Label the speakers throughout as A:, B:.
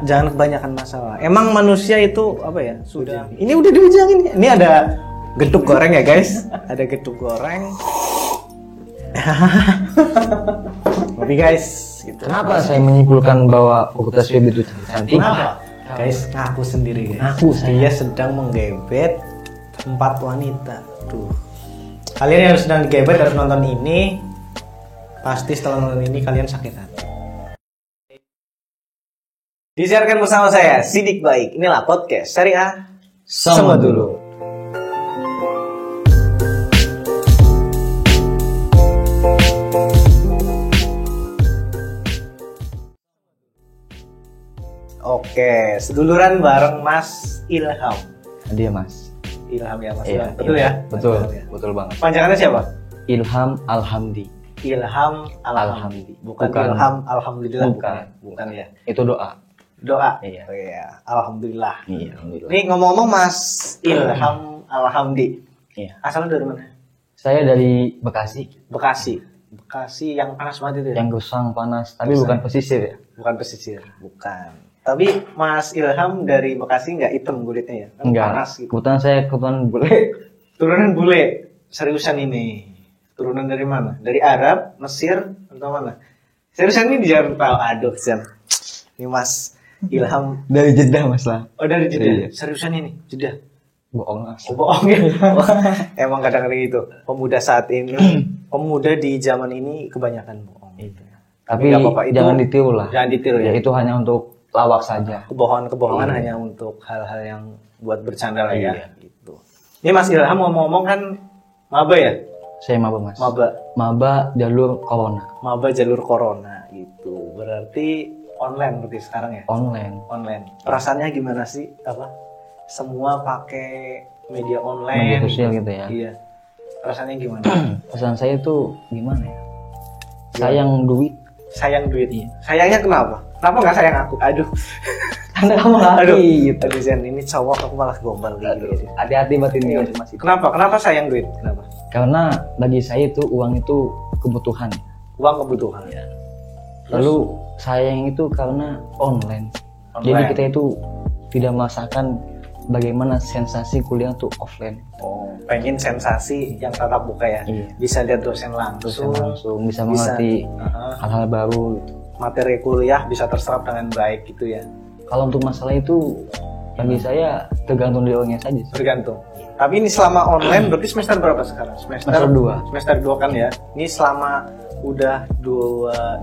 A: Jangan kebanyakan masalah. Emang manusia itu apa ya? Sudah. Ini udah dibilangin. Ini ada geduk goreng ya guys. Ada geduk goreng. Tapi guys, gitu.
B: Kenapa saya menyimpulkan bahwa Fakultas Web itu cantik?
A: Kenapa? Guys, ngaku sendiri guys.
B: Ngaku
A: Dia sedang menggebet 4 wanita. Tuh. Kalian yang sedang digebet harus nonton ini. Pasti setelah nonton ini kalian sakit hati. Disiarkan bersama saya, Sidik Baik. Inilah podcast Syariah Sama Dulu. Oke, seduluran bareng Mas Ilham.
B: Dia Mas.
A: Ilham ya Mas.
B: Iya,
A: Betul
B: iya.
A: ya?
B: Betul,
A: ya?
B: betul banget.
A: Panjangannya siapa?
B: Ilham Alhamdi.
A: Ilham Alhamdi. Bukan Ilham Alhamdulillah. Bukan ya.
B: Itu doa.
A: Doa.
B: Iya.
A: Oh, iya. Alhamdulillah.
B: Iya, alhamdulillah.
A: Nih ngomong-ngomong Mas Ilham Alhamdi.
B: Iya.
A: Asalnya dari mana?
B: Saya dari Bekasi.
A: Bekasi. Bekasi yang panas banget itu ya?
B: Yang gersang panas, tapi bukan pesisir ya.
A: Bukan pesisir, bukan. Tapi Mas Ilham dari Bekasi nggak hitam kulitnya ya? Kan
B: Enggak.
A: panas gitu.
B: Kebetulan saya bule.
A: Turunan bule. Seriusan ini. Turunan dari mana? Dari Arab, Mesir, atau mana? Seriusan ini jangan tahu. Aduh, Jan. Ini Mas Ilham
B: Dari Jeddah Mas lah.
A: Oh dari Jeddah.
B: Iya.
A: Seriusan ini? Jeddah.
B: Bohong Mas.
A: Oh, bohong ya. Emang kadang-kadang itu. Pemuda saat ini, pemuda di zaman ini kebanyakan bohong.
B: Tapi
A: nggak apa-apa, itu
B: jangan ditiru lah.
A: Jangan ditiru ya.
B: Ya itu hanya untuk lawak saja.
A: Kebohongan
B: Iya.
A: hanya untuk hal-hal yang buat bercanda lah ya.
B: Iya.
A: Gitu. Ini Mas Ilham ngomong-ngomong kan maba ya?
B: Saya maba Mas.
A: Maba.
B: Maba jalur corona.
A: Maba jalur corona gitu. Berarti online berarti sekarang ya?
B: Online.
A: Online. Perasaannya gimana sih? Apa? Semua pakai media online.
B: Media sosial gitu ya.
A: Iya. Perasaannya gimana?
B: Pesan saya tuh gimana ya? Sayang duit.
A: Sayang duit.
B: Iya.
A: Sayangnya kenapa? Kenapa nggak sayang aku? Aduh.
B: Karena kamu laki.
A: Aduh Zen, ini cowok aku malah gombal gitu.
B: Hati-hati batin
A: Iya.
B: Mas itu.
A: Kenapa? Kenapa sayang duit? Kenapa?
B: Karena bagi saya itu uang itu kebutuhan.
A: Uang kebutuhan.
B: Ya. Lalu sayang itu karena online. Jadi kita itu tidak merasakan bagaimana sensasi kuliah tuh offline.
A: Oh, pengen sensasi yang tatap muka ya.
B: Iya.
A: Bisa lihat dosen langsung,
B: bisa mengerti hal-hal baru gitu.
A: materi kuliah bisa terserap dengan baik gitu ya.
B: Kalau untuk masalah itu bagi saya tergantung dari orangnya saja.
A: Tergantung. Tapi ini selama online berarti semester berapa sekarang?
B: Semester 2.
A: Semester 2 kan ya. Ini selama udah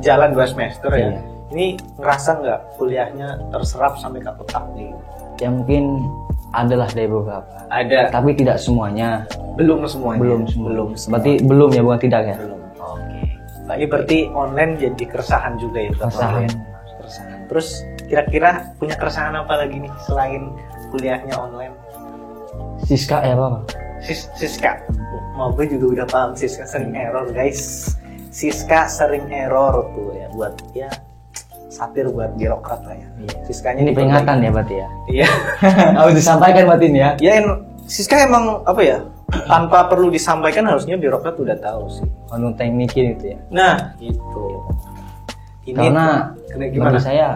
A: jalan 2 semester ya.
B: Iya.
A: Ini ngerasa nggak kuliahnya terserap sampai ke otak nih?
B: Ya mungkin adalah dari beberapa.
A: Ada.
B: Tapi tidak semuanya.
A: Belum semuanya.
B: Belum semua.
A: Belum.
B: Berarti belum ya, bukan tidak ya?
A: Belum. Oke. Ini berarti online jadi keresahan juga ya?
B: Keresahan.
A: Keresahan. Terus kira-kira punya keresahan apa lagi nih selain kuliahnya online?
B: Siska ya apa?
A: Siska. Mau gue juga udah paham Siska sering error guys. Siska sering error tuh ya buat ya satir buat birokrat lah ya.
B: Iya.
A: Siskanya
B: Ini peringatan ya berarti ya?
A: Iya.
B: Harus disampaikan berarti ini ya?
A: Ya Siska emang apa ya? Tanpa perlu disampaikan harusnya birokrat udah tahu sih.
B: Untuk teknikin itu ya?
A: Nah, gitu. Ini
B: Karena
A: gimana?
B: bagi saya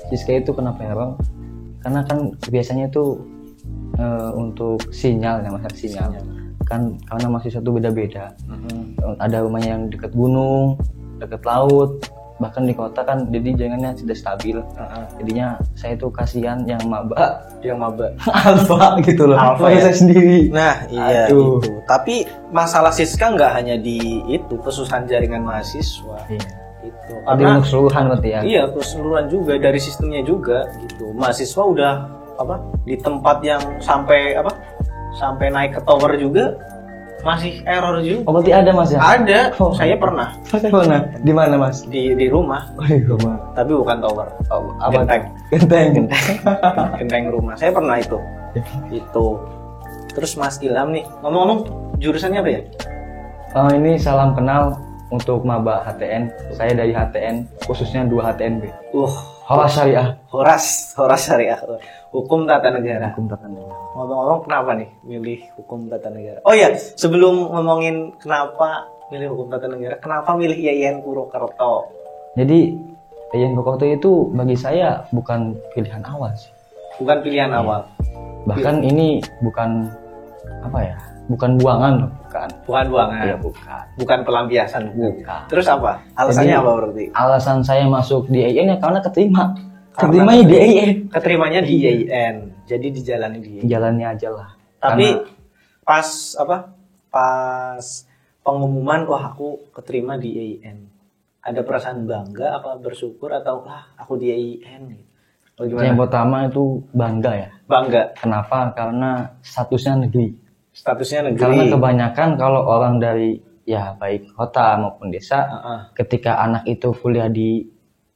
B: Siska itu kenapa ya Bang? Karena kan biasanya itu untuk sinyal ya, masalah sinyal. Kan karena mahasiswa itu beda-beda. Ada rumahnya yang dekat gunung, dekat laut, bahkan di kota kan jadi jaringannya tidak stabil. Jadinya saya itu kasihan yang maba alfa gitu loh.
A: Alfa ya?
B: Saya sendiri.
A: Nah, iya
B: Aduh.
A: itu. Tapi masalah Siska nggak hanya di itu kesusahan jaringan mahasiswa.
B: Iya.
A: Itu.
B: Ada untuk keseluruhan berarti ya?
A: Iya, keseluruhan juga dari sistemnya juga gitu. Mahasiswa udah di tempat yang sampai naik ke tower juga masih error juga.
B: Oh berarti ada Mas ya?
A: Ada.
B: Oh.
A: Saya pernah
B: Mana? Di mana Mas?
A: di rumah,
B: Oh di rumah.
A: tapi bukan tower.
B: Apa?
A: Genteng. Genteng rumah. Saya pernah itu. Itu. Terus Mas Ilham nih, ngomong-ngomong jurusannya apa ya?
B: Ini salam kenal untuk maba HTN. Saya dari HTN, khususnya 2 HTNB. Horas Syariah.
A: Horas Syariah. Hukum Tata Negara.
B: Hukum tata negara.
A: Ngomong-ngomong kenapa nih milih Hukum Tata Negara? Oh iya, sebelum ngomongin kenapa milih Hukum Tata Negara, kenapa milih IAIN Purwokerto?
B: Jadi IAIN Purwokerto itu bagi saya bukan pilihan awal sih.
A: Bukan pilihan awal.
B: Bahkan ini bukan bukan buangan loh, bukan.
A: Bukan buangan.
B: Iya, bukan.
A: Bukan pelampiasan.
B: Bukan.
A: Terus apa? Alasannya apa berarti?
B: Alasan saya masuk di IAIN ya karena keterima. Keterimanya di IAIN.
A: Keterimanya di IAIN. Jadi dijalani di IAIN.
B: Jalannya aja lah.
A: Tapi
B: Karena
A: pas pengumuman wah aku keterima di IAIN. Ada perasaan bangga apa bersyukur atau aku di IAIN gitu.
B: yang pertama itu bangga ya.
A: Bangga.
B: Kenapa? Karena statusnya negeri.
A: Statusnya negeri.
B: Karena kebanyakan kalau orang dari ya baik kota maupun desa, ketika anak itu kuliah di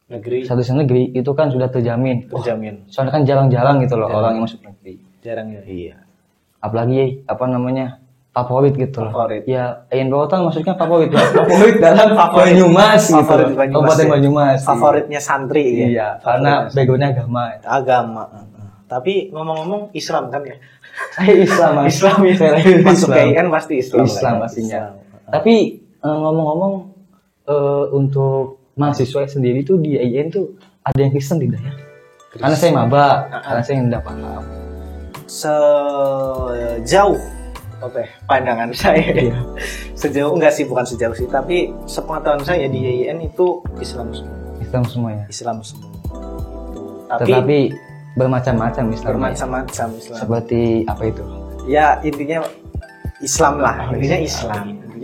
A: negeri,
B: statusnya negeri itu kan sudah terjamin.
A: Terjamin.
B: Soalnya kan jarang-jarang gitu loh orang yang masuk negeri.
A: Jarang ya.
B: Iya. Apalagi favorit gitu loh.
A: Favorit.
B: Ya, IAIN Purwokerto maksudnya favorit ya. Favorit dalam Banyumas gitu.
A: Favorit Banyumas.
B: Kabupaten
A: Ya.
B: Banyumas.
A: Favoritnya santri ya.
B: Iya, karena backgroundnya agama.
A: Agama. Tapi ngomong-ngomong Islam kan ya.
B: Saya Islam, Mas.
A: Islam ya.
B: Saya
A: Masuk
B: Islam.
A: IAIN pasti Islam.
B: Islam
A: kan?
B: pastinya.
A: Islam.
B: Tapi ngomong-ngomong untuk mahasiswa sendiri tuh di IAIN tuh ada yang Kristen tidak ya? Karena saya maba, karena saya nggak paham.
A: Sejauh pandangan saya, sejauh enggak sih, bukan sejauh sih, tapi sepengetahuan saya di IAIN itu Islam semua.
B: Islam semua ya.
A: Islam semua.
B: Tetapi bermacam-macam Islam.
A: Bermacam-macam Islam.
B: Seperti apa itu?
A: Ya intinya Islam lah, intinya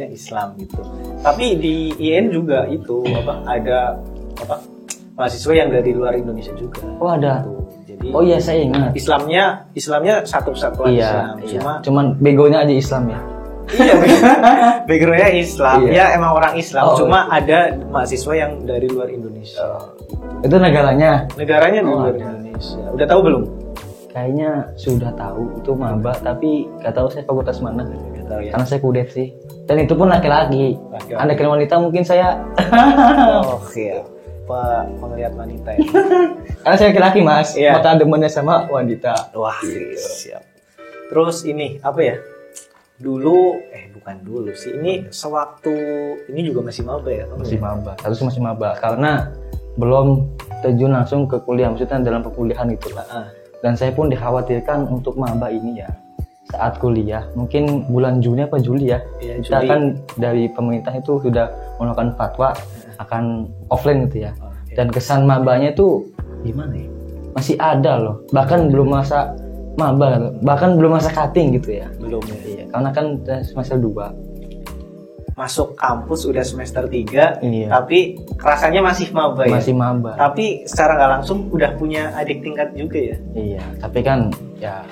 A: Islam gitu. Tapi di IAIN juga itu ada mahasiswa yang dari luar Indonesia juga.
B: Oh ada.
A: Gitu. Jadi
B: Oh iya saya ingat.
A: Islamnya satu-satuan Islam.
B: Cuman begonya aja Islam ya.
A: Iya, backgroundnya Islam.
B: Iya.
A: Ya emang orang Islam.
B: Oh,
A: cuma ada mahasiswa yang dari luar Indonesia.
B: Itu negaranya?
A: Negaranya di luar Indonesia. Udah tahu belum?
B: Kayaknya sudah tahu itu maba, tapi nggak tahu saya fakultas mana.
A: Nggak tahu ya.
B: Karena saya kudet sih. Dan itu pun laki-laki. Anak wanita mungkin saya.
A: Oh iya. Penglihat wanita ya.
B: Karena saya laki-laki Mas.
A: Iya.
B: Maka demennya sama wanita.
A: Wah, siap. Terus ini apa ya? Bukan dulu sih. Ini sewaktu ini juga masih maba ya?
B: Masih maba. Harusnya masih maba karena belum terjun langsung ke kuliah, maksudnya dalam perkuliahan gitu lah. Dan saya pun dikhawatirkan untuk maba ini ya saat kuliah, mungkin bulan Juni apa Juli ya, kita
A: Juli.
B: kan dari pemerintah itu sudah mengeluarkan fatwa akan offline gitu ya. Dan kesan mabanya itu gimana ya? Masih ada loh, bahkan belum masa maba, bahkan belum masa cutting gitu ya.
A: Belum ya.
B: Iya, karena kan semester 2.
A: Masuk kampus udah semester 3,
B: Iya.
A: tapi rasanya masih maba ya.
B: Masih maba.
A: Tapi secara nggak langsung udah punya adik tingkat juga ya.
B: Iya, tapi kan ya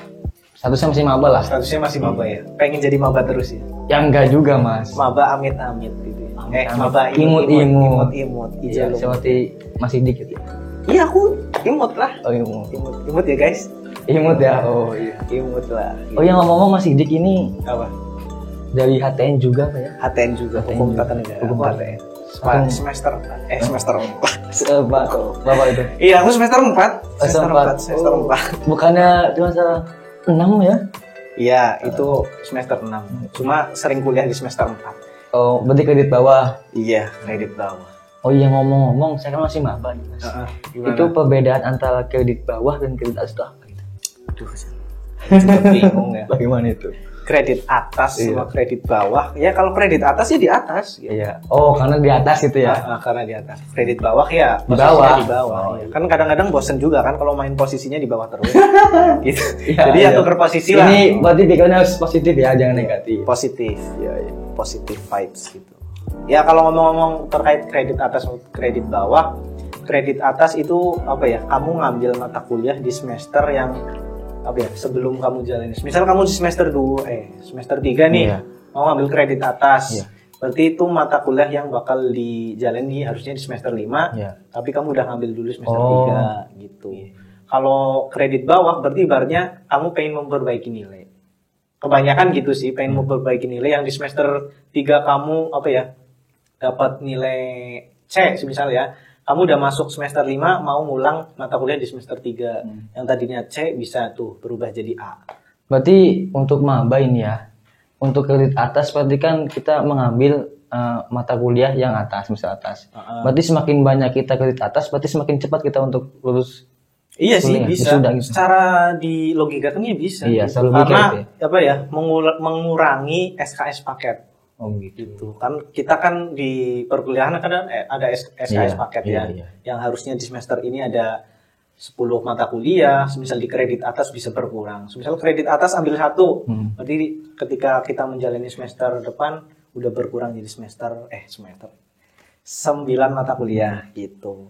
B: statusnya masih maba lah.
A: Statusnya masih maba ya. Pengen jadi maba terus ya.
B: Yang enggak juga Mas.
A: Maba amit-amit gitu ya.
B: Amit-amit.
A: Maba
B: Imut-imut.
A: Iya,
B: Seperti masih dikit ya.
A: Iya, aku imut lah.
B: Oh imut.
A: Imut ya guys.
B: Imut ya. Oh iya.
A: Imut lah.
B: Oh yang ngomong-ngomong Mas Dik ini
A: Apa?
B: dari HTN juga kayak?
A: HTN juga, Hukum Tata Negara.
B: Hukum
A: Aku
B: Tata.
A: HTN.
B: Hukum.
A: Semester 4.
B: Bapak itu.
A: Iya, aku semester 4. Semester 4.
B: Bukannya cuma semester 6 ya?
A: Iya, itu semester 6. Cuma sering kuliah di semester 4.
B: Oh, berarti kredit bawah.
A: Iya, kredit bawah.
B: Oh iya ngomong-ngomong, saya kan masih maba nih Mas.
A: Gimana?
B: Itu perbedaan antara kredit bawah dan kredit atas itu apa gitu?
A: Aduh, sempat bingung ya.
B: Bagaimana itu?
A: Kredit atas sama kredit bawah. Ya kalau kredit atas ya di atas. Gitu.
B: Iya. Oh, karena di atas gitu ya.
A: Karena di atas. Kredit bawah ya
B: Di
A: posisinya
B: bawah.
A: di bawah.
B: Oh,
A: Ya. Kan kadang-kadang bosen juga kan kalau main posisinya di bawah terus. Gitu.
B: Iya,
A: Jadi ya
B: iya.
A: tuker posisi lah.
B: Ini berarti pikirannya harus positif ya, jangan negatif.
A: Positif. Ya, positif vibes gitu. Ya kalau ngomong-ngomong terkait kredit atas kredit bawah, kredit atas itu apa ya? Kamu ngambil mata kuliah di semester yang apa ya? Sebelum kamu jalanin. Misal kamu di semester 3 nih,
B: Iya.
A: mau ngambil kredit atas.
B: Iya.
A: Berarti itu mata kuliah yang bakal dijalani harusnya di semester 5,
B: Iya.
A: tapi kamu udah ngambil dulu semester
B: Oh.
A: 3 gitu. Kalau kredit bawah berarti ibaratnya kamu pengen memperbaiki nilai. Kebanyakan gitu sih, pengen memperbaiki nilai yang di semester 3 kamu apa ya? Dapat nilai C misal ya. Kamu udah masuk semester 5 mau ngulang mata kuliah di semester 3. Yang tadinya C bisa tuh berubah jadi A.
B: Berarti untuk maba ini ya, untuk kredit atas berarti kan kita mengambil mata kuliah yang atas, misal atas. Berarti semakin banyak kita kredit atas, berarti semakin cepat kita untuk lulus.
A: Iya sih
B: kuliah,
A: bisa.
B: wisuda gitu.
A: Secara di logikakannya bisa.
B: Iya,
A: gitu.
B: secara logika
A: Karena
B: gitu ya.
A: apa ya mengurangi SKS paket.
B: Oh gitu.
A: Gitu kan kita kan di perkuliahan kan ada SKS
B: Iya,
A: paket
B: iya,
A: ya.
B: iya.
A: Yang harusnya di semester ini ada 10 mata kuliah, misal di kredit atas bisa berkurang. Misal kredit atas ambil 1, berarti ketika kita menjalani semester depan udah berkurang jadi semester 9 mata kuliah gitu.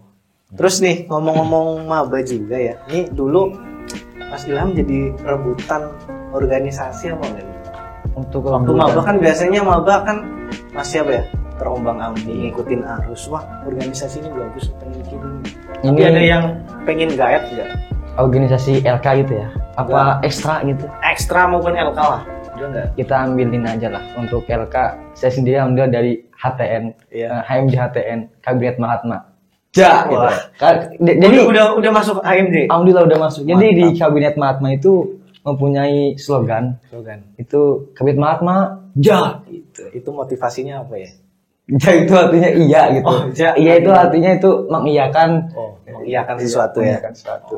A: Terus nih ngomong-ngomong maba juga ya. Nih dulu Mas Ilham jadi rebutan organisasi apa enggak?
B: Untuk
A: Waktu maba kan biasanya maba kan masih apa ya? Terombang-ambing, ngikutin arus. Wah, organisasi ini bagus, pengen gini. Tapi ada yang pengen gaet enggak?
B: organisasi LK gitu ya? Apa ekstra gitu?
A: Ekstra maupun LK lah. Udah enggak?
B: Kita ambilin aja lah. Untuk LK saya sendiri ambil dari HTN,
A: Iya.
B: HMJ HTN, Kabinet Mahatma. Ja, gitu.
A: Wah.
B: Jadi
A: udah masuk HMD.
B: alhamdulillah udah masuk. Jadi
A: Mantap.
B: di Kabinet Mahatma itu mempunyai slogan. Itu Kabinet Mahatma ja.
A: Itu motivasinya apa ya?
B: Ja itu artinya iya gitu.
A: Oh, ja.
B: Iya itu artinya itu mengiyakan.
A: Mengiyakan sesuatu ya.
B: Mengiyakan sesuatu.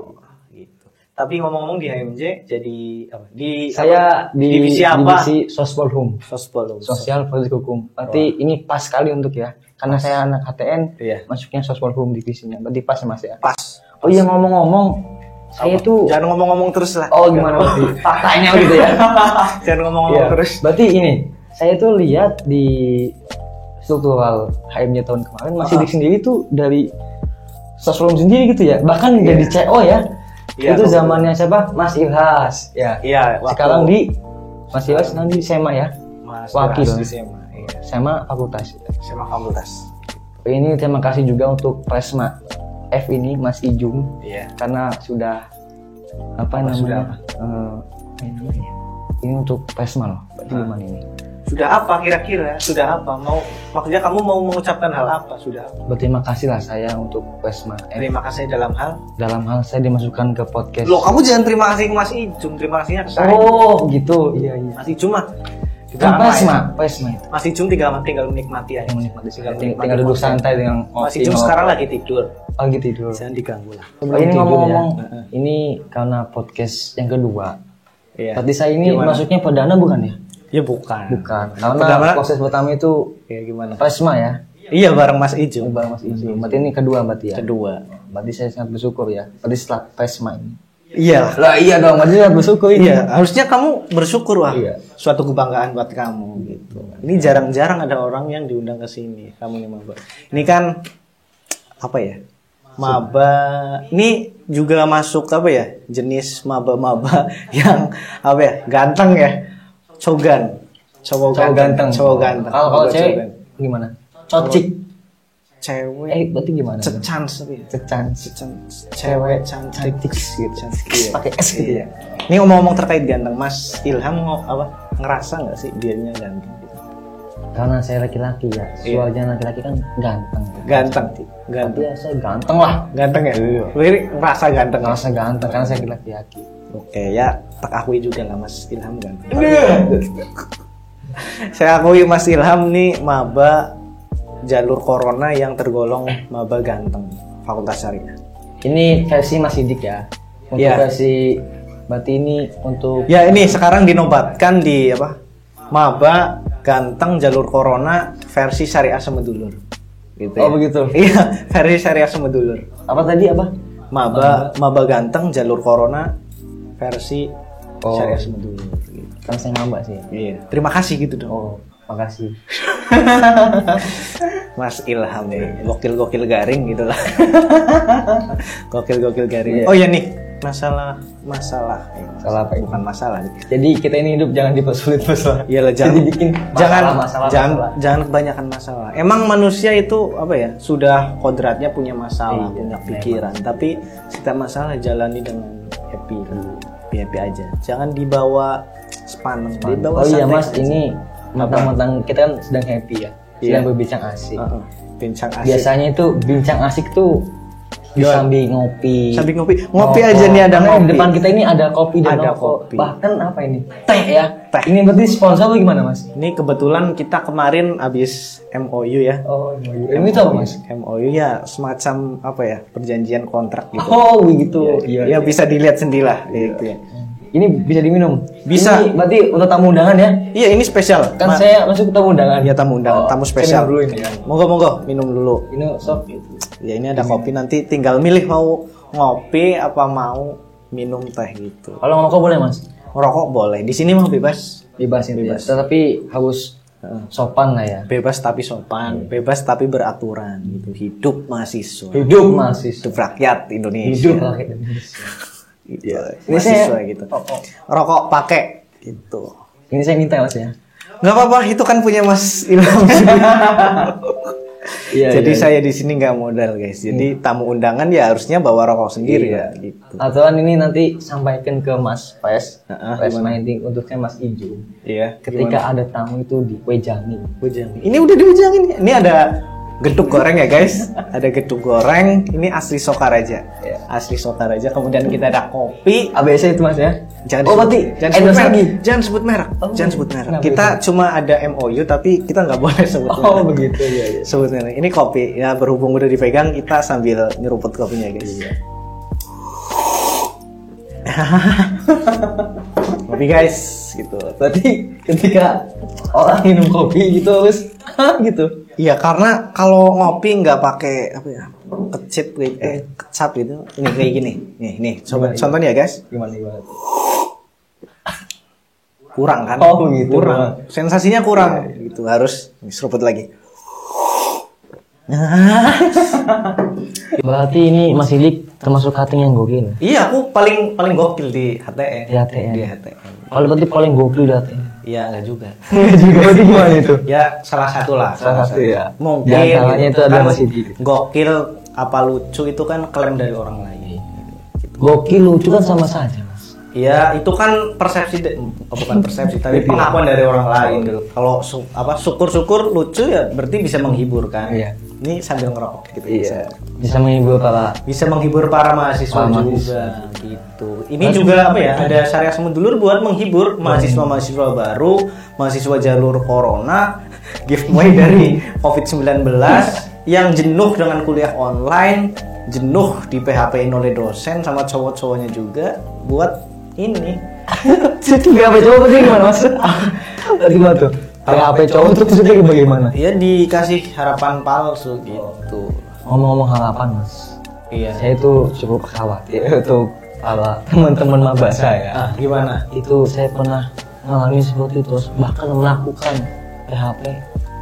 A: Gitu. Tapi ngomong-ngomong di HMJ jadi apa?
B: Saya di
A: divisi apa?
B: divisi Sospolhum,
A: Sospol.
B: Sosial Politik Hukum. Berarti ini pas sekali untuk ya. Karena saya anak HTN,
A: Iya.
B: masuknya Sospolhum divisinya. Berarti pas ya Mas ya.
A: Pas.
B: Oh iya ngomong-ngomong, saya tuh
A: Jangan ngomong-ngomong terus lah.
B: oh gimana berarti? Faktanya gitu ya.
A: Jangan ngomong-ngomong
B: Iya.
A: terus.
B: Berarti ini, saya tuh lihat di struktural HMJ tahun kemarin Mas Sidik sendiri tuh dari Sospolhum sendiri gitu ya. Bahkan jadi CO ya.
A: Iya,
B: itu
A: betul.
B: zamannya siapa? Mas Ilhas. Ya.
A: Iya,
B: Sekarang di Mas Ilhas nanti SEMA ya.
A: Mas
B: wakil.
A: Ilhas di SMA. Iya.
B: SEMA fakultas.
A: SMA fakultas.
B: Ini terima kasih juga untuk Presma F ini Mas Ijum
A: Iya.
B: karena sudah apa namanya? Ini untuk Presma loh. Berarti gimana ini?
A: Sudah apa kira-kira? Sudah apa? Maksudnya kamu mau mengucapkan hal apa? Sudah apa?
B: Berterima kasih lah saya untuk Presma F.
A: Terima kasih dalam hal.
B: Dalam hal saya dimasukkan ke podcast.
A: Loh, kamu jangan terima kasih ke Mas Ijum, terima kasihnya ke saya.
B: Oh gitu. Iya iya.
A: Mas Ijum mah
B: Kan Presma itu.
A: Mas Ijum tinggal menikmati aja.
B: Yang menikmati sekali.
A: Tinggal
B: Tinggal duduk santai dengan
A: Mas Ijum sekarang lagi tidur.
B: lagi tidur.
A: Jangan diganggu lah.
B: Oh, ini ngomong-ngomong, ini karena podcast yang kedua.
A: Iya.
B: Berarti saya ini
A: Gimana?
B: masuknya perdana bukan ya?
A: Ya bukan.
B: Bukan. Karena
A: Pertama-
B: proses pertama itu
A: Ya gimana?
B: Presma ya.
A: Iya bareng Mas Ijum.
B: Bang Mas Ijum. Berarti ini kedua berarti ya.
A: Kedua.
B: Berarti saya sangat bersyukur ya. Berarti setelah Presma ini.
A: Iya.
B: Lah iya dong, berarti saya bersyukur ini.
A: Iya, harusnya kamu bersyukur wah.
B: Iya.
A: Suatu kebanggaan buat kamu gitu. Ini jarang-jarang ada orang yang diundang ke sini. Kamu nih maba. Ini kan apa ya? Maba. Ini juga masuk apa ya? Jenis maba-maba yang apa ya? Ganteng ya. Cogan. Cowok ganteng. Cowok ganteng.
B: Kalau
A: Maba
B: cewek
A: cogan.
B: gimana? Cocik.
A: Cewek
B: Berarti gimana?
A: cecans tapi ya.
B: Cecans.
A: Cewek cantik
B: gitu.
A: Iya.
B: Pakai S gitu ya.
A: Ini ngomong-ngomong terkait ganteng, Mas Ilham ngerasa nggak sih dianya ganteng? Gitu?
B: Karena saya laki-laki ya. Suaranya laki-laki kan ganteng.
A: Ganteng,
B: Tapi
A: ganteng,
B: ya saya ganteng lah.
A: ganteng ya. Wih, ngerasa ganteng. Ya?
B: Ngerasa ganteng karena saya laki-laki.
A: Oke ya, tak akui juga lah Mas Ilham ganteng. Saya akui Mas Ilham nih maba jalur corona yang tergolong maba ganteng Fakultas Syariah.
B: Ini versi Mas Sidik ya. Untuk
A: Iya.
B: versi berarti ini untuk
A: Ya ini sekarang dinobatkan di apa? Maba ganteng jalur corona versi Syariah Semedulur. Gitu
B: Oh begitu.
A: Iya, versi Syariah Semedulur.
B: Apa tadi apa?
A: Maba ganteng jalur corona versi
B: Oh.
A: Syariah Semedulur. Gitu.
B: Kan saya maba sih.
A: Iya. Terima kasih gitu dong.
B: Oh, makasih.
A: Mas Ilham nih, gokil garing gitu lah. gokil garing.
B: Iya.
A: Oh ya nih, masalah.
B: Salah apa ini?
A: Bukan masalah.
B: Jadi kita ini hidup jangan dipersulit masalah.
A: Iyalah jangan
B: Jadi bikin masalah.
A: jangan kebanyakan masalah. Emang manusia itu apa ya? Sudah kodratnya punya masalah,
B: Iya,
A: punya pikiran. Tapi setiap masalah jalani dengan happy aja. Jangan dibawa sepaneng. Dibawa
B: Oh iya
A: santai
B: Mas,
A: aja.
B: ini mentang-mentang kita kan sedang happy ya.
A: Iya.
B: Sedang berbincang asik.
A: Bincang asik.
B: Biasanya itu bincang asik tuh Disambi ngopi.
A: Sambil ngopi aja nih ada
B: Karena
A: ngopi.
B: di depan kita ini ada kopi dan
A: Ada
B: rokok.
A: kopi.
B: Bahkan apa ini? Teh ya.
A: Teh.
B: Ini berarti sponsor lu gimana Mas?
A: Ini kebetulan kita kemarin habis MOU ya.
B: Oh, ini itu apa Mas?
A: MOU ya semacam apa ya, perjanjian kontrak gitu.
B: Oh begitu.
A: Ya bisa dilihat sendirilah gitu ya.
B: Ini bisa diminum.
A: Bisa.
B: Ini berarti untuk tamu undangan ya?
A: Iya, ini spesial.
B: Kan saya masuk tamu undangan.
A: Ya tamu undangan, tamu
B: saya
A: spesial.
B: minum dulu ini ya.
A: Monggo minum dulu.
B: Ini sok.
A: Ya ini ada kopi, nanti tinggal milih mau ngopi apa mau minum teh gitu.
B: Kalau ngerokok boleh Mas?
A: Ngerokok boleh. Di sini mah bebas.
B: Bebas ya. Bebas. Tetapi harus sopan lah ya.
A: Bebas tapi sopan, bebas tapi beraturan gitu. Hidup mahasiswa.
B: Hidup mahasiswa.
A: Hidup rakyat Indonesia.
B: Hidup rakyat Indonesia.
A: Gitu.
B: Ini
A: Mahasiswa
B: saya-
A: gitu. Rokok pakai gitu.
B: Ini saya minta Mas ya.
A: Nggak apa-apa, itu kan punya Mas Ilham.
B: Iya.
A: Jadi saya di sini nggak modal guys. Jadi tamu undangan ya harusnya bawa rokok sendiri ya gitu.
B: Aturan ini nanti sampaikan ke Mas Pes,
A: Heeh,
B: Pes Minding untuknya Mas Ijo.
A: Iya.
B: Ketika ada tamu itu diwejangi.
A: Wejangi. Ini udah diwejangin. Ini ada geduk goreng ya guys. Ada geduk goreng. Ini asli Sokaraja. Asli Sokaraja. Kemudian kita ada kopi.
B: ABC itu Mas ya.
A: Jangan
B: Oh,
A: disebut-
B: berarti
A: jangan sebut
B: endorse
A: merek.
B: lagi.
A: Jangan sebut merek. Jangan sebut merek.
B: Kenapa
A: Kita cuma ada MOU tapi kita nggak boleh sebut merek.
B: Oh begitu ya.
A: Sebut merek. Ini kopi. Ya berhubung udah dipegang, kita sambil nyeruput kopinya guys. Kopi guys, gitu.
B: Berarti ketika orang minum kopi gitu harus gitu.
A: Iya, karena kalau ngopi nggak pakai apa ya, kecap gitu. Ini kayak gini. Nih, coba contohnya ya guys.
B: Gimana?
A: Kurang kan?
B: Oh, begitu.
A: Kurang. Sensasinya kurang. Gitu harus seruput lagi.
B: Berarti ini Mas Ilik termasuk cutting yang gokil.
A: Iya, aku paling gokil di HTN.
B: Di HTN.
A: Di HTN.
B: Kalau berarti paling gokil di HTN.
A: Iya, enggak juga.
B: Juga berarti gimana itu?
A: Ya, salah satu lah.
B: Salah satu ya.
A: Mungkin
B: Di antaranya itu ada
A: kan
B: Mas Idik.
A: Gokil apa lucu itu kan klaim dari orang lain.
B: Gokil lucu kan sama saja Mas.
A: Iya, itu kan persepsi, bukan persepsi, tapi pengakuan dari orang lain gitu. Kalau syukur-syukur lucu ya berarti bisa menghibur kan.
B: Iya.
A: Ini sambil ngerokok gitu.
B: Bisa menghibur para
A: Bisa menghibur para mahasiswa juga gitu. Ini juga apa ya? Ada Syariah Semudulur buat menghibur mahasiswa-mahasiswa baru, mahasiswa jalur corona, giveaway dari COVID-19 yang jenuh dengan kuliah online, jenuh di PHP-in oleh dosen sama cowok-cowoknya juga buat ini.
B: PHP cowok berarti gimana Mas? Tadi gimana tuh? PHP cowok itu maksudnya bagaimana?
A: Ya dikasih harapan palsu gitu.
B: Ngomong-ngomong harapan Mas,
A: Iya.
B: saya itu cukup khawatir untuk para teman-teman maba saya.
A: Gimana?
B: Itu saya pernah mengalami seperti itu, bahkan melakukan PHP.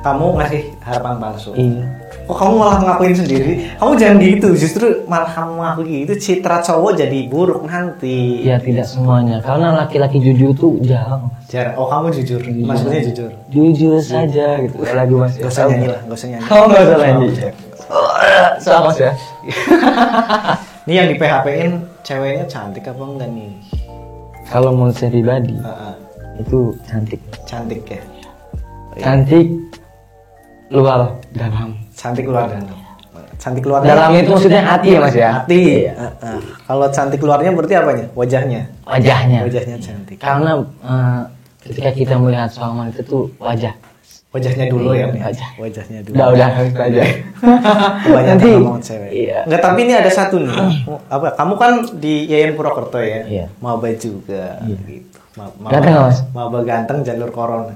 A: Kamu ngasih harapan palsu.
B: Iya.
A: Kok kamu malah ngelakuin sendiri? Kamu jangan gitu, justru malah kamu ngelakuin gitu, citra cowok jadi buruk nanti.
B: Ya tidak semuanya, karena laki-laki jujur tuh jarang. Mas.
A: Jarang. Oh, kamu jujur. Maksudnya jujur.
B: Jujur saja gitu. Lagi Mas.
A: Gak usah nyanyi lah, gak usah nyanyi.
B: Oh nggak usah nyanyi. Sama Mas ya.
A: Ini yang di PHP-in ceweknya cantik apa enggak nih?
B: Kalau menurut saya pribadi itu cantik.
A: Cantik ya.
B: Cantik luar dalam.
A: Cantik luar dalam. Cantik luar
B: Dalam itu maksudnya hati ya Mas ya.
A: hati. Kalau cantik luarnya berarti apanya? Wajahnya.
B: Wajahnya.
A: Wajahnya cantik.
B: Karena ketika kita melihat seorang wanita tuh wajah.
A: Wajahnya dulu ya.
B: Wajah.
A: Wajahnya dulu.
B: Udah harus aja.
A: Kebanyakan
B: Nanti
A: ngomong cewek.
B: iya.
A: Enggak, tapi ini ada satu nih. Apa? Kamu kan di Yayan Purwokerto ya?
B: Iya.
A: Maba juga gitu.
B: Ganteng nggak, Mas?
A: Maba ganteng jalur corona.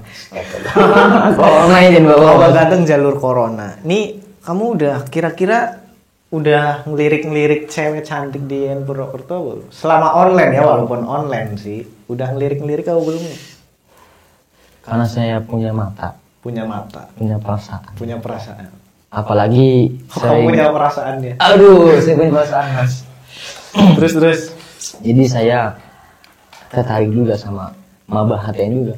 B: Oh, mainin
A: Maba
B: bawa.
A: ganteng jalur corona. Nih, kamu udah kira-kira udah ngelirik-ngelirik cewek cantik di Yayan Purwokerto belum? Selama online ya, walaupun online sih. Udah ngelirik-ngelirik kamu belum?
B: Karena saya punya mata,
A: Punya mata,
B: punya perasaan.
A: punya perasaan.
B: Apalagi
A: Kamu punya
B: saya.
A: perasaannya.
B: Aduh, saya punya perasaan Mas.
A: Terus.
B: Jadi saya tertarik juga sama maba HTN juga.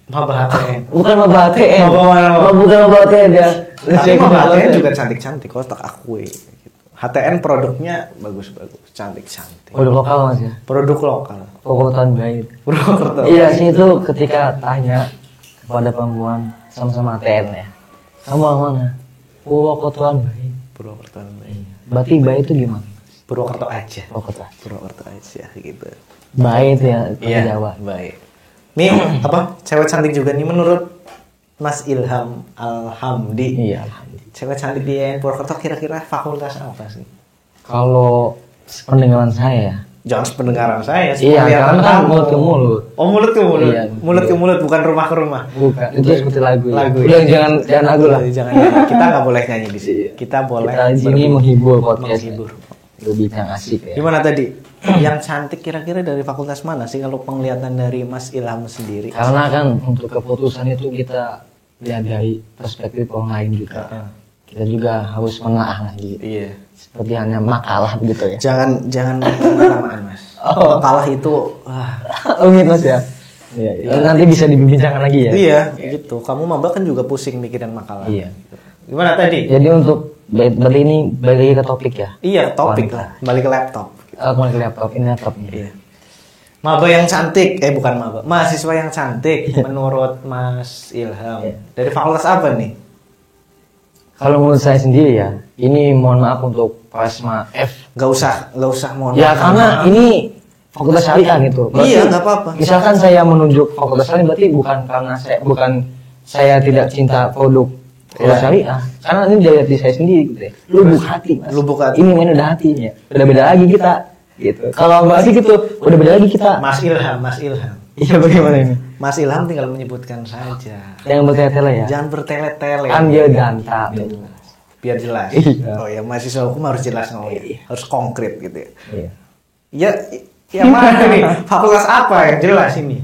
A: Maba HTN.
B: Bukan maba HTN.
A: Maba mana?
B: Bukan maba HTN ya.
A: Tapi maba HTN juga cantik-cantik, kok tak akui. Gitu. HTN produknya bagus-bagus, cantik-cantik.
B: Produk lokal Mas ya.
A: Produk lokal.
B: Pokoktan baik.
A: Purwokerto.
B: Iya sih itu ketika tanya kepada perempuan sama-sama ATN ya. Kamu orang mana? Purwokertoan baik.
A: Purwokerto.
B: Berarti baik itu gimana?
A: Purwokerto aja.
B: Purwokerto.
A: Gitu.
B: Baik itu ya,
A: Iya,
B: Jawa.
A: baik. Nih apa? Cewek cantik juga nih menurut Mas Ilham Alhamdi.
B: Iya, alhamdulillah.
A: Cewek cantik di Purwokerto kira-kira fakultas apa sih?
B: Kalau pendengaran saya,
A: Jangan pendengaran saya.
B: iya,
A: penglihatan
B: karena kan
A: kamu.
B: mulut ke mulut.
A: Oh, mulut ke mulut.
B: Iya,
A: Mulut ke mulut, bukan rumah ke rumah.
B: Bukan, itu seperti lagu.
A: Lagu,
B: Ya.
A: ya.
B: Jangan lagu lah.
A: Jangan nyanyi. Kita nggak boleh nyanyi di sini. Kita boleh
B: Kita di sini menghibur podcast.
A: menghibur.
B: Lebih yang asik ya.
A: Gimana tadi? Yang cantik kira-kira dari fakultas mana sih kalau penglihatan dari Mas Ilham sendiri?
B: Karena kan untuk keputusan itu kita lihat dari perspektif orang lain juga. Kita juga harus menelaah lagi.
A: Iya.
B: Seperti hanya makalah begitu ya.
A: Jangan kemana-mana, Mas. Kalah itu
B: Gitu Mas ya. Iya. Nanti bisa dibincangkan lagi ya.
A: iya, gitu. Kamu maba kan juga pusing mikirin makalah.
B: Iya.
A: Gimana tadi?
B: Jadi untuk berarti ini balik lagi ke topik ya.
A: Iya, topik lah. Balik ke laptop.
B: Kembali ke laptop, ini laptopnya.
A: Iya. Maba yang cantik, bukan maba. Mahasiswa yang cantik menurut Mas Ilham. Dari fakultas apa nih?
B: Kalau menurut saya sendiri ya, ini mohon maaf untuk Prasma F.
A: Gak usah mohon
B: Ya
A: maaf.
B: karena ini fakultas syariah gitu.
A: Iya, nggak apa-apa.
B: Misalkan saya menunjuk fakultas syariah berarti bukan karena saya tidak cinta produk syariah, karena ini dari hati saya sendiri gitu ya. Lubuk hati, Mas.
A: Lubuk hati.
B: Ini main udah hatinya. Udah beda lagi kita gitu. Kalau nggak sih gitu, udah beda lagi kita.
A: Mas Ilham.
B: Iya, bagaimana ini?
A: Mas Ilham tinggal menyebutkan saja.
B: Yang bertele-tele ya.
A: Jangan bertele-tele.
B: Ambil danta.
A: Biar jelas.
B: Iya.
A: Oh ya, mahasiswa hukum harus jelas ngomongnya. Harus konkret gitu ya.
B: Iya.
A: Ya mana nih? Fakultas apa yang jelas ini?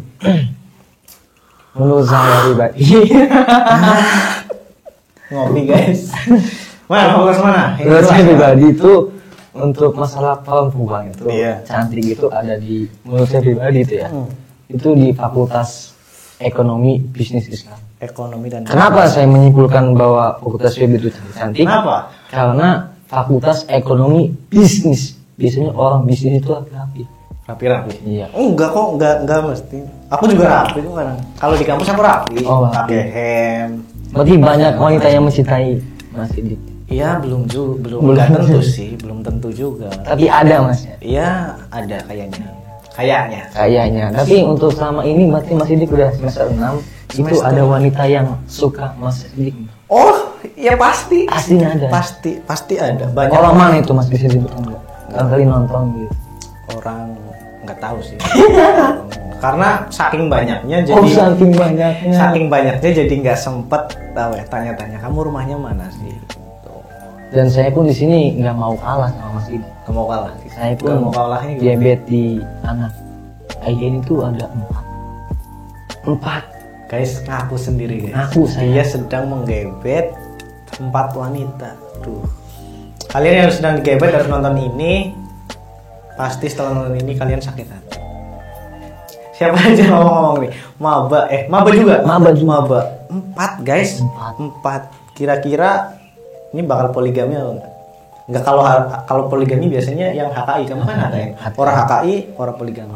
B: Menurut saya pribadi.
A: Ngopi guys. Mana fakultas mana? Yang
B: Menurut saya
A: jelas.
B: pribadi itu untuk masalah perempuan itu
A: Iya.
B: cantik itu ada di menurut saya pribadi itu ya. Itu di Fakultas Ekonomi Bisnis Islam.
A: Ekonomi dan
B: Kenapa saya menyimpulkan bahwa Fakultas FEB itu cantik?
A: Kenapa?
B: Karena Fakultas Ekonomi Bisnis. Biasanya orang bisnis itu rapi.
A: Rapi-rapi.
B: Iya.
A: Enggak kok, enggak mesti. Aku juga rapi tuh kadang. Kalau di kampus aku rapi.
B: Oh, rapi.
A: Pakai hem.
B: Berarti banyak wanita yang mencintai Mas Sidik.
A: Iya, belum enggak tentu sih, belum tentu juga.
B: Tapi ada Mas ya.
A: Iya, ada kayaknya.
B: Kayaknya. Tapi untuk selama ini berarti Mas Sidik udah semester 6 itu
A: Semester.
B: ada wanita yang suka Mas Sidik.
A: Oh, ya pasti.
B: Pastinya ada.
A: Pasti ada. Banyak
B: Orang mana itu Mas bisa disebutkan enggak? Kali nonton gitu.
A: orang nggak tahu sih. Karena saking banyaknya jadi
B: Oh, saking banyaknya.
A: saking banyaknya jadi nggak sempet tahu ya tanya-tanya kamu rumahnya mana sih. Gitu.
B: Dan saya pun di sini nggak mau kalah sama Mas Sidik.
A: Nggak mau kalah.
B: Saya pun
A: Nggak mau kalahnya gitu.
B: diabetes di anak. IGN itu ada 4.
A: Guys, ngaku sendiri guys.
B: Ngaku saya.
A: Dia sedang menggebet 4 wanita. Tuh. Kalian yang sedang digebet harus nonton ini. Pasti setelah nonton ini kalian sakit hati. Siapa aja ngomong-ngomong nih? Maba juga. Maba. 4 guys. 4. Kira-kira ini bakal poligami atau enggak? Enggak, kalau poligami biasanya yang HKI. Kamu kan ada yang orang HKI, orang poligami.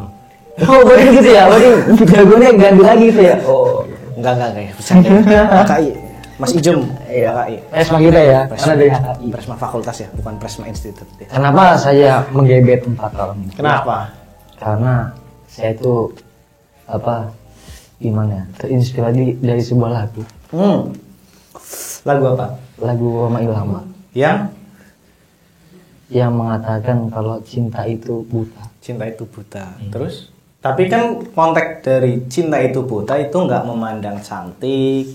B: Oh, berarti gitu ya. Berarti jagonya ganti lagi gitu ya. Oh.
A: Enggak guys. Bisa HKI. Mas Ijem, HKI.
B: Presma kita ya. Karena dari HKI.
A: Presma fakultas ya, bukan Presma Institut. Ya.
B: Kenapa saya menggebet 4 orang?
A: Kenapa?
B: Karena saya itu gimana? Terinspirasi dari sebuah lagu.
A: Lagu apa?
B: Lagu Roma Irama yang mengatakan kalau cinta itu buta.
A: Cinta itu buta. Terus? Tapi kan konteks dari cinta itu buta itu nggak memandang cantik,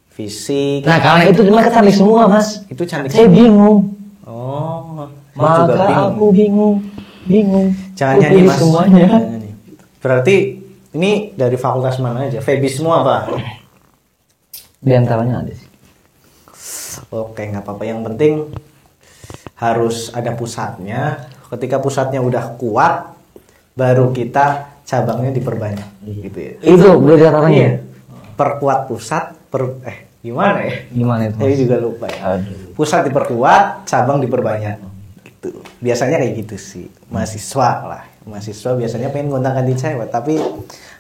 A: fisik.
B: Nah, karena itu cuma cantik semua, Mas.
A: Itu cantik.
B: Saya bingung.
A: Oh,
B: Maka aku bingung.
A: Jangan
B: Aku
A: nyanyi
B: pilih
A: Mas.
B: semuanya.
A: Jangan nyanyi. Berarti ini dari fakultas mana aja? FEB semua apa?
B: Di antaranya ada sih.
A: Oke, nggak apa-apa. Yang penting harus ada pusatnya. Ketika pusatnya udah kuat, baru kita cabangnya diperbanyak, gitu ya.
B: Itu beda caranya.
A: Iya. Perkuat pusat, gimana ya?
B: Gimana itu?
A: Saya
B: Mas?
A: juga lupa ya.
B: Aduh.
A: Pusat diperkuat, cabang diperbanyak. Gitu. Biasanya kayak gitu sih. Mahasiswa lah. Mahasiswa biasanya pengen gonta-ganti cewek, tapi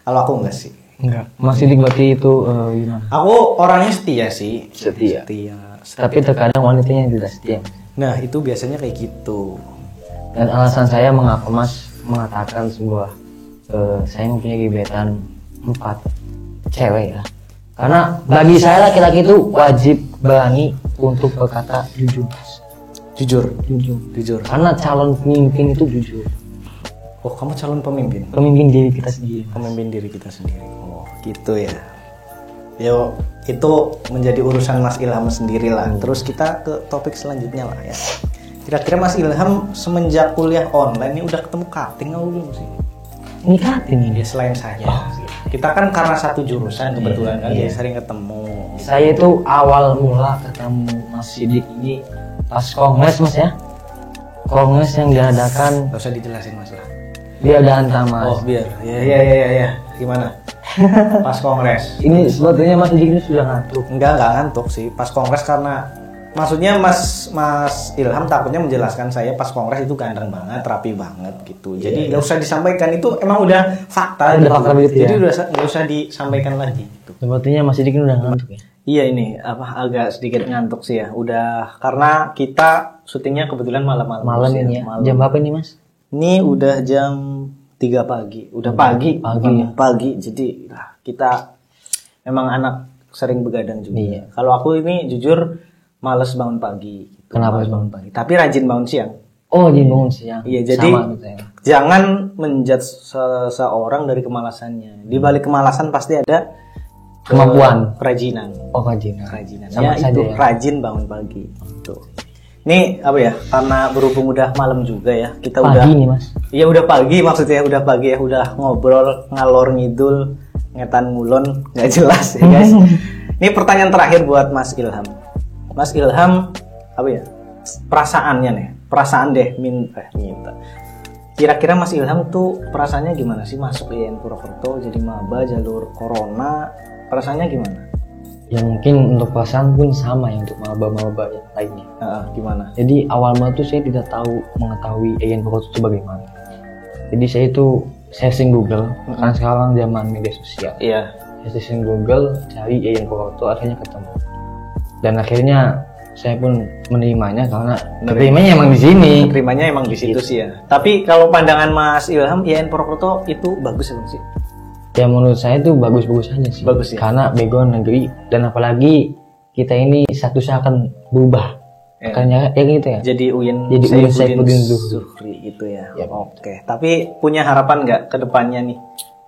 A: kalau aku enggak sih.
B: Enggak. Masih dinikmati itu gimana?
A: Aku orangnya setia sih.
B: Setia.
A: Setia.
B: Tapi terkadang wanitanya yang tidak setia.
A: Nah, itu biasanya kayak gitu.
B: Dan alasan saya mengapa Mas mengatakan sebuah saya mempunyai gebetan 4 cewek ya. Karena bagi saya laki-laki itu wajib berani untuk berkata jujur. Jujur. Karena calon pemimpin itu jujur.
A: Oh, kamu calon pemimpin?
B: Pemimpin diri kita sendiri.
A: Pemimpin diri kita sendiri. Oh, gitu ya. Yo, itu menjadi urusan Mas Ilham sendiri lah. Terus kita ke topik selanjutnya lah ya. Kira-kira Mas Ilham semenjak kuliah online ini udah ketemu cutting atau belum sih?
B: Ini cutting ini.
A: Ya selain saya. Kita kan karena satu jurusan kebetulan kan jadi sering ketemu.
B: Saya itu awal mula ketemu Mas Sidik ini pas kongres Mas ya. Kongres yang diadakan.
A: Gak usah dijelasin Mas lah.
B: Dia udah hantar Mas.
A: Oh biar. Ya. Gimana? Pas kongres.
B: Ini sebetulnya Mas Sidik ini sudah ngantuk.
A: Enggak ngantuk sih. Pas kongres karena maksudnya Mas Ilham takutnya menjelaskan saya pas kongres itu ganteng banget, rapi banget gitu. Jadi nggak usah disampaikan, itu emang udah fakta.
B: Udah fakta begitu ya.
A: Jadi nggak usah disampaikan lagi. Gitu.
B: Sepertinya Mas Sidik ini udah ngantuk ya.
A: Iya ini agak sedikit ngantuk sih ya. Udah karena kita syutingnya kebetulan malam-malam.
B: Malam ini ya.
A: Malam.
B: Jam berapa ini Mas?
A: Ini udah jam 3 pagi. Udah pagi. Pagi. Jadi kita memang anak sering begadang juga.
B: Iya.
A: Kalau aku ini jujur males bangun pagi. Gitu.
B: Kenapa
A: bangun pagi? Tapi rajin bangun siang.
B: Oh, rajin bangun siang.
A: Iya, jadi jangan menjudge seseorang dari kemalasannya. Di balik kemalasan pasti ada
B: kemampuan,
A: kerajinan.
B: Oh, kerajinan.
A: Sama ya, itu ya. Rajin bangun pagi. Tuh. Ini apa ya? Karena berhubung udah malam juga ya, kita
B: pagi
A: udah.
B: Pagi nih Mas.
A: Iya udah pagi maksudnya udah pagi ya, udah ngobrol ngalor ngidul, ngetan ngulon, nggak jelas ya guys. Ini pertanyaan terakhir buat Mas Ilham. Mas Ilham apa ya? Perasaannya nih, perasaan deh minta. Kira-kira Mas Ilham tuh perasaannya gimana sih masuk IAIN Purwokerto jadi maba jalur corona? Perasaannya gimana?
B: Ya mungkin untuk perasaan pun sama ya untuk maba-maba yang lainnya.
A: Gimana?
B: Jadi awal mula tuh saya tidak mengetahui IAIN Purwokerto itu bagaimana. Jadi saya itu searching Google, karena sekarang zaman media sosial.
A: Iya.
B: Searching Google, cari IAIN Purwokerto, akhirnya ketemu. Dan akhirnya saya pun menerimanya karena terimanya emang di sini.
A: Terimanya emang di situ sih ya. Tapi kalau pandangan Mas Ilham, IAIN Purwokerto itu bagus ya sih?
B: Ya menurut saya itu bagus-bagus aja sih.
A: Bagus ya.
B: Karena background negeri dan apalagi kita ini statusnya akan berubah. Makanya ya gitu ya.
A: Jadi UIN
B: Saifuddin
A: Zuhri gitu ya. Oke. Tapi punya harapan nggak ke depannya nih?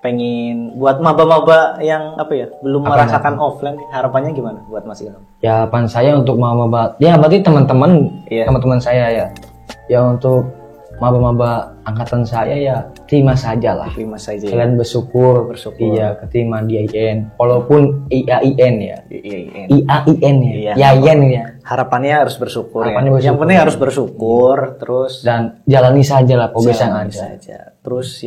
A: Pengen buat maba-maba yang apa ya belum merasakan offline, harapannya gimana buat Mas Ilham?
B: Ya harapan saya untuk maba-maba, ya berarti teman-teman saya ya untuk maba-maba angkatan saya ya terima saja lah.
A: Terima saja.
B: Kalian bersyukur. Iya, keterima di IAIN, walaupun IAIN ya. IAIN ya. IAIN ya.
A: Harapannya harus bersyukur. Yang penting harus bersyukur, terus
B: dan jalani saja lah progres yang ada.
A: Terus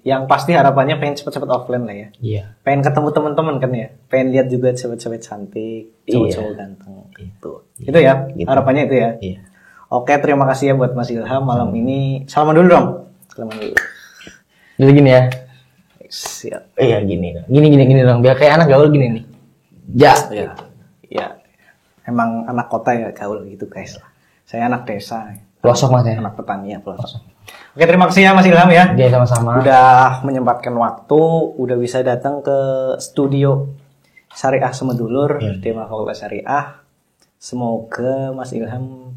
A: yang pasti harapannya pengen cepet-cepet offline lah ya.
B: Iya.
A: Pengen ketemu teman-teman kan ya. Pengen lihat juga cewek-cewek cantik, cowok-cowok ganteng gitu. Itu ya. Harapannya itu ya. Iya. Oke, terima kasih ya buat Mas Ilham malam ini. Salaman dulu dong. Salaman dulu.
B: Jadi gini ya.
A: Siap.
B: Iya gini dong. Biar kayak anak gaul gini nih.
A: Ya. Emang anak kota ya gaul gitu guys. Saya anak desa.
B: Pelosok Mas ya.
A: Anak petani ya pelosok. Oke, terima kasih ya Mas Ilham ya.
B: Oke, sama-sama.
A: Udah menyempatkan waktu, udah bisa datang ke studio Syariah Semedulur, tema Fakultas Syariah. Semoga Mas Ilham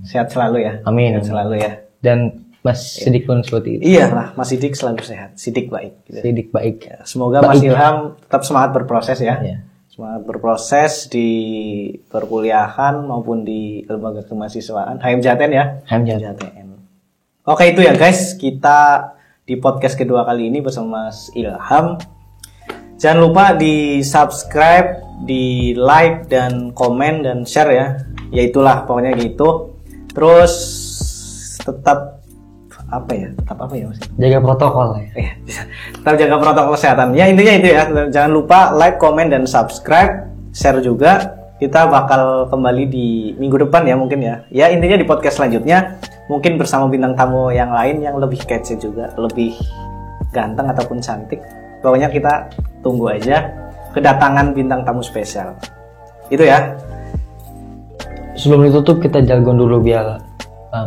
A: sehat selalu ya.
B: Amin.
A: Sehat selalu ya.
B: Dan Mas Sidik pun seperti itu.
A: Iya lah, Mas Sidik selalu sehat. Sidik baik. Gitu.
B: Sidik baik.
A: Ya, semoga Mas Ilham tetap semangat berproses ya.
B: Iya.
A: Semangat berproses di perkuliahan maupun di lembaga kemahasiswaan. HMJTN ya. HMJTN. Oke itu ya guys, kita di podcast kedua kali ini bersama Mas Ilham. Jangan lupa di subscribe, di like dan komen dan share ya. Ya itulah pokoknya gitu. Terus tetap apa ya Mas?
B: Jaga protokol ya.
A: Tetap jaga protokol kesehatan. Ya intinya itu ya. Jangan lupa like, komen dan subscribe, share juga. Kita bakal kembali di minggu depan ya mungkin ya. Ya intinya di podcast selanjutnya mungkin bersama bintang tamu yang lain yang lebih kece juga, lebih ganteng ataupun cantik. Pokoknya kita tunggu aja kedatangan bintang tamu spesial. Itu ya.
B: Sebelum ditutup kita jargon dulu biar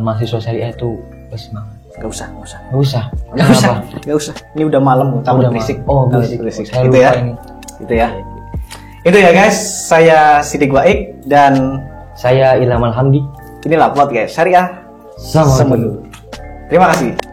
B: mahasiswa syariah itu bersemangat.
A: Gak usah.
B: Gak usah.
A: Ini udah malam, takut berisik.
B: Oh, berisik. Saya
A: Gitu
B: lupa
A: ya.
B: ini.
A: Itu ya. Itu ya guys, saya Sidik Waik dan
B: Saya Ilham Alhamdi.
A: inilah podcast Syariah
B: Sama
A: Semenu. Terima kasih.